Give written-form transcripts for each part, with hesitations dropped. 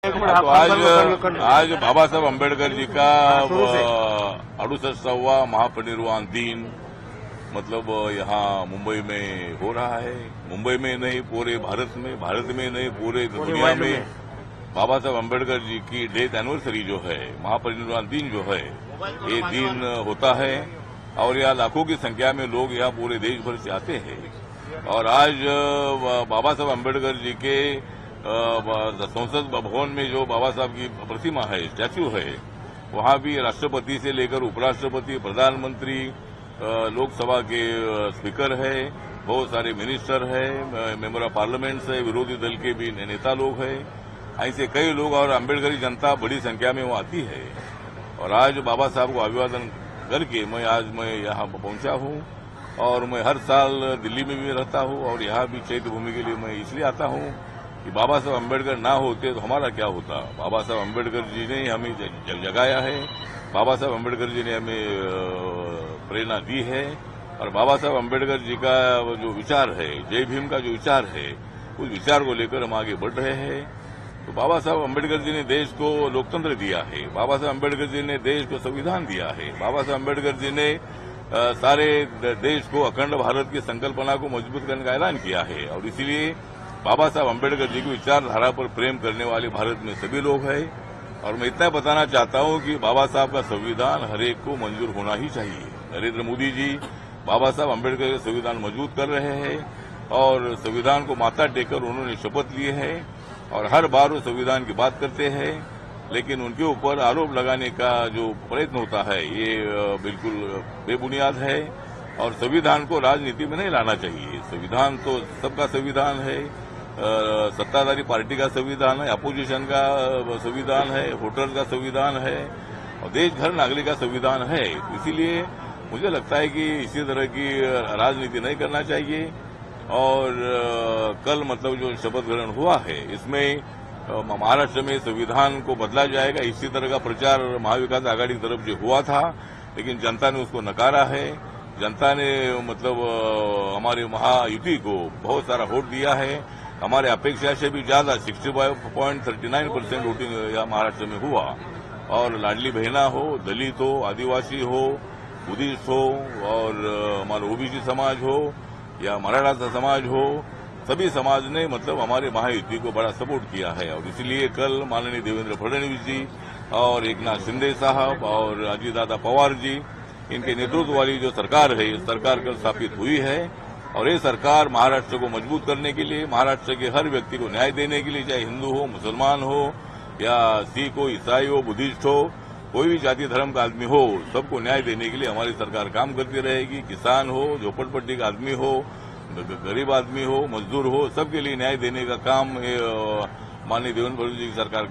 आज बाबा साहब अम्बेडकर जी का 68वां महापरिनिर्वाण दिन मतलब यहाँ मुंबई में हो रहा है। मुंबई में नहीं पूरे भारत में नहीं पूरे दुनिया में बाबा साहब अम्बेडकर जी की डेथ एनिवर्सरी जो है, महापरिनिर्वाण दिन जो है, ये दिन होता है और यहाँ लाखों की संख्या में लोग यहाँ पूरे देश भर से आते हैं। और आज बाबा साहब अम्बेडकर जी के संसद भवन में जो बाबा साहब की प्रतिमा है, स्टैच्यू है, वहां भी राष्ट्रपति से लेकर उपराष्ट्रपति, प्रधानमंत्री, लोकसभा के स्पीकर है, बहुत सारे मिनिस्टर है, मेंबर ऑफ पार्लियामेंट है, विरोधी दल के भी नेता लोग हैं, ऐसे कई लोग और अम्बेडकरी जनता बड़ी संख्या में वो आती है। और आज बाबा साहब को अभिवादन करके मैं यहाँ पहुंचा हूं और मैं हर साल दिल्ली में भी रहता हूं और यहाँ भी चैत्य भूमि के लिए मैं इसलिए आता हूं कि बाबा साहब अम्बेडकर ना होते तो हमारा क्या होता। बाबा साहब अम्बेडकर जी ने हमें जगाया है, बाबा साहब अम्बेडकर जी ने हमें प्रेरणा दी है और बाबा साहब अम्बेडकर जी का जो विचार है, जय भीम का जो विचार है, उस विचार को लेकर हम आगे बढ़ रहे हैं। तो बाबा साहब अम्बेडकर जी ने देश को लोकतंत्र दिया है, बाबा साहब अम्बेडकर जी ने देश को संविधान दिया है, बाबा साहब अम्बेडकर जी ने सारे देश को अखंड भारत की संकल्पना को मजबूत करने का ऐलान किया है। और इसीलिए बाबा साहब अम्बेडकर जी की विचारधारा पर प्रेम करने वाले भारत में सभी लोग हैं। और मैं इतना बताना चाहता हूं कि बाबा साहब का संविधान हर एक को मंजूर होना ही चाहिए। नरेंद्र मोदी जी बाबा साहब अम्बेडकर का संविधान मजबूत कर रहे हैं और संविधान को माथा टेककर उन्होंने शपथ लिए है और हर बार वो संविधान की बात करते हैं, लेकिन उनके ऊपर आरोप लगाने का जो प्रयत्न होता है ये बिल्कुल बेबुनियाद है और संविधान को राजनीति में नहीं लाना चाहिए। संविधान तो सबका संविधान है, सत्ताधारी पार्टी का संविधान है, अपोजिशन का संविधान है, वोटर्स का संविधान है और देश हर नागरिक का संविधान है। इसीलिए मुझे लगता है कि इसी तरह की राजनीति नहीं करना चाहिए। और कल मतलब जो शपथ ग्रहण हुआ है इसमें महाराष्ट्र में संविधान को बदला जाएगा, इसी तरह का प्रचार महाविकास आघाड़ी की तरफ जो हुआ था, लेकिन जनता ने उसको नकारा है। जनता ने मतलब हमारे महायुति को बहुत सारा वोट दिया है, हमारे अपेक्षा से भी ज्यादा 65.39% वोटिंग यहाँ महाराष्ट्र में हुआ। और लाडली बहना हो, दलित हो, आदिवासी हो, बुद्धिस्ट हो और हमारा ओबीसी समाज हो या मराठा समाज हो, सभी समाज ने मतलब हमारे महायुति को बड़ा सपोर्ट किया है। और इसलिए कल माननीय देवेंद्र फडणवीस जी और एकनाथ शिंदे साहब और अजीतदादा पवार जी, इनके नेतृत्व वाली जो सरकार है, इस सरकार कल स्थापित हुई है। और ये सरकार महाराष्ट्र को मजबूत करने के लिए, महाराष्ट्र के हर व्यक्ति को न्याय देने के लिए, चाहे हिंदू हो, मुसलमान हो या सिख हो, ईसाई हो, बुद्धिस्ट हो, कोई भी जाति धर्म का आदमी हो, सबको न्याय देने के लिए हमारी सरकार काम करती रहेगी। किसान हो, झोपड़पट्टी का आदमी हो, गरीब आदमी हो, मजदूर हो, सबके लिए न्याय देने का काम माननीय देवेंद्र फडणवीस जी की सरकार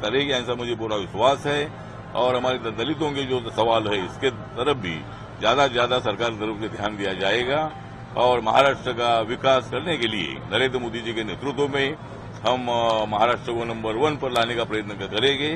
करेगी, ऐसा मुझे पूरा विश्वास है। और हमारे दलितों के जो सवाल है इसके तरफ भी ज्यादा से ज्यादा सरकार की तरफ से ध्यान दिया जाएगा और महाराष्ट्र का विकास करने के लिए नरेंद्र मोदी जी के नेतृत्व में हम महाराष्ट्र को नंबर 1 पर लाने का प्रयत्न करेंगे।